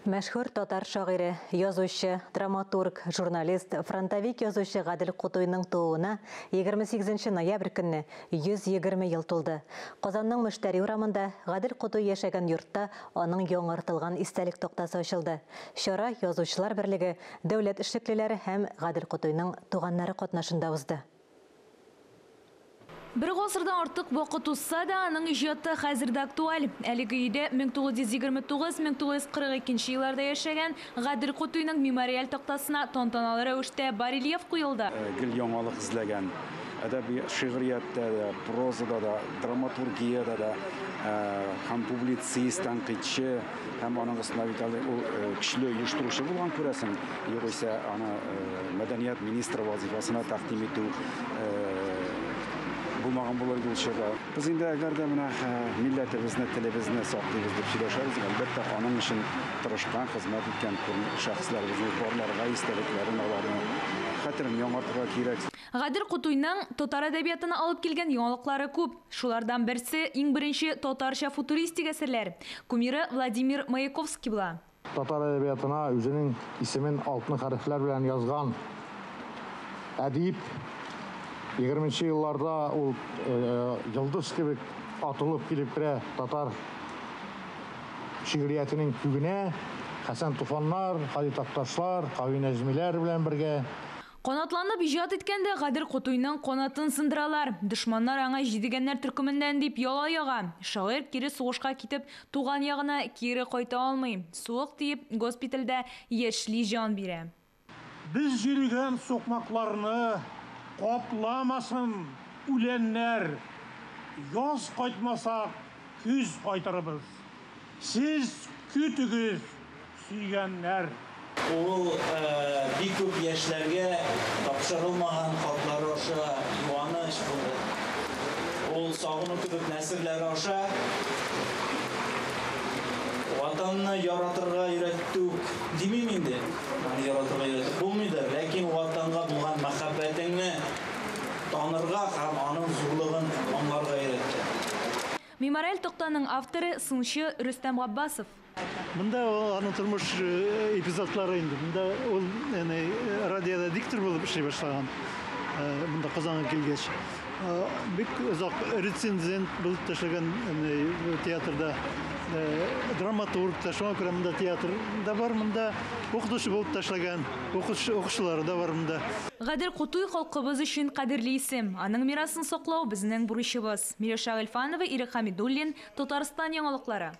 Мәшһүр татар шагыйре, язучы, драматург, журналист, фронтовик язучы Гадел Кутуйның тууына 28 ноябрь көнне 120 ел тулды. Казанның Мөштәри урамында Гадел Кутуй яшәгән йортта аның яңартылган истәлек токтасы ачылды. Чара язучылар берлеге, дәүләт эшлеклеләре һәм Гадел Кутуйның туганнары катнашында узды. Bir гасырдан артык вакыт узса да, аның иҗаты хәзердә актуаль. Әлеге өйдә 1929-1942 елларда яшәгән Гадел Кутуйның мемориаль тактасына тантаналы рәвештә барельеф куелды. Гел яңалык эзләгән, әдәби шигъриятта да, прозада да, драматургиядә да, һәм публицист, тәнкыйтьче, һәм аның основателе көчле оештыручы булган күрәсең, югыйсә аны мәдәният министры вазифасына тәкъдим итү булмаган булыр булчыга. Без инде әгәр дә менә милләтебезне, телебезне саклыйбыз дип сөйләшәбез, әлбәттә аның өчен тырышкан, хезмәт иткән шәхесләребезне барларга истәлекләрен аларның хәтерен яңартырга кирәк. Гадел Кутуйның татар әдәбиятына алып килгән яңалыклары күп. Шулардан берсе иң беренче татарча футуристик әсәрләр. Кумиры Владимир Маяковский була. Татар әдәбиятына үзенең исемен алтын хәрефләр белән язган әдип 20 елларда ул йылдыз кебек атылып килеп керә татар шигъриятының күгенә. Хәсән Туфаннар, Хали Такташлар, Кави Нәҗмиләр белән бергә. Канатланып иҗат иткәндә Гадел Кутуйның канатын сындыралар. Дошманнар аңа җидегәннәр төркеменнән дип яла яга. Шагыйрь кире сугышка китеп, туган ягына кире кайта алмый. Суык тиеп, госпитальдә яшьли җан бирә. Без җиргән сукмакларны капламасын үләннәр, яз кайтмаса күз кайтарыбыз. Сез күтүгез, сөйгәннәр. Ул бик күп яшьләргә тапшырылмаган хатлар аша юаныч булды. Ул сагыну кебек нәселләр аша ватанны яратырга өйрәтү димим инде. Аны яратырга өйрәтү булмыйдыр, ләкин ватанга булган мәхәббәтеңне танырга һәм аның зурлыгын аңларга өйрәтте. Мемориаль токтаның авторы сынчы Рөстәм Габбасов. Монда аның тормыш эпизодлары инде. Монда ул радиода диктор булып эшли башлаган. Монда Казанга килгәч, бик озак рецензент булып ташланган театрда, драматург та, шуңа күрә монда театрда бар, монда укытучы булып ташлаган, укучылары да бар монда. Гадел Кутуй халкыбыз өчен кадерле исем. Аның мирасын саклау безнең бурычыбыз. Миләүшә Гыйльфанова, Ирек Хәмидуллин, Татарстан яңалыклары.